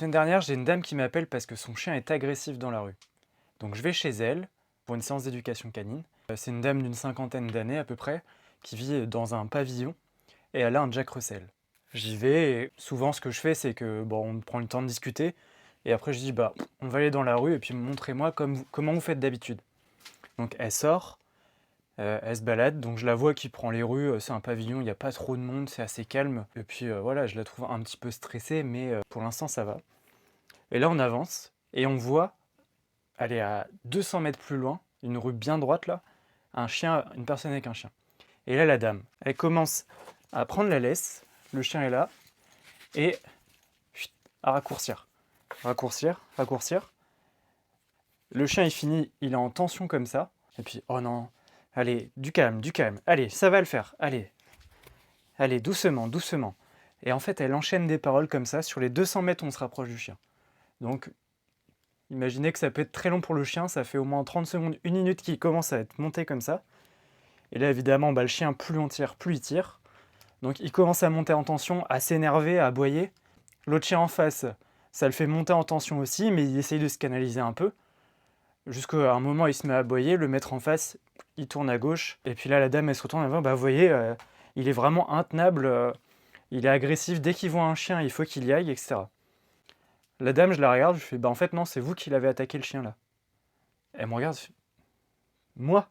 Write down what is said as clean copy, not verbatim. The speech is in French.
semaine dernière, j'ai une dame qui m'appelle parce que son chien est agressif dans la rue. Donc je vais chez elle pour une séance d'éducation canine. C'est une dame d'une cinquantaine d'années à peu près qui vit dans un pavillon et elle a un Jack Russell. J'y vais et souvent ce que je fais c'est que on prend le temps de discuter et après je dis on va aller dans la rue et puis montrez-moi comment vous faites d'habitude. Donc elle sort, elle se balade, donc je la vois qui prend les rues, c'est un pavillon, il n'y a pas trop de monde, c'est assez calme. Et puis voilà, je la trouve un petit peu stressée mais pour l'instant ça va. Et là on avance et on voit, aller à 200 mètres plus loin, une rue bien droite là, un chien, une personne avec un chien. Et là, la dame, elle commence à prendre la laisse, le chien est là, et à raccourcir. Raccourcir, raccourcir. Le chien, il finit, il est en tension comme ça. Et puis, oh non, allez, du calme, du calme. Allez, ça va le faire. Allez, allez, doucement, doucement. Et en fait, elle enchaîne des paroles comme ça. Sur les 200 mètres, on se rapproche du chien. Donc, imaginez que ça peut être très long pour le chien. Ça fait au moins 30 secondes, une minute qu'il commence à être monté comme ça. Et là, évidemment, le chien, plus on tire, plus il tire. Donc il commence à monter en tension, à s'énerver, à aboyer. L'autre chien en face, ça le fait monter en tension aussi, mais il essaye de se canaliser un peu. Jusqu'à un moment, il se met à aboyer, le maître en face, il tourne à gauche. Et puis là, la dame, elle se retourne, elle va, vous voyez, il est vraiment intenable, il est agressif, dès qu'il voit un chien, il faut qu'il y aille, etc. La dame, je la regarde, je fais, en fait, non, c'est vous qui l'avez attaqué le chien là. Elle me regarde, moi?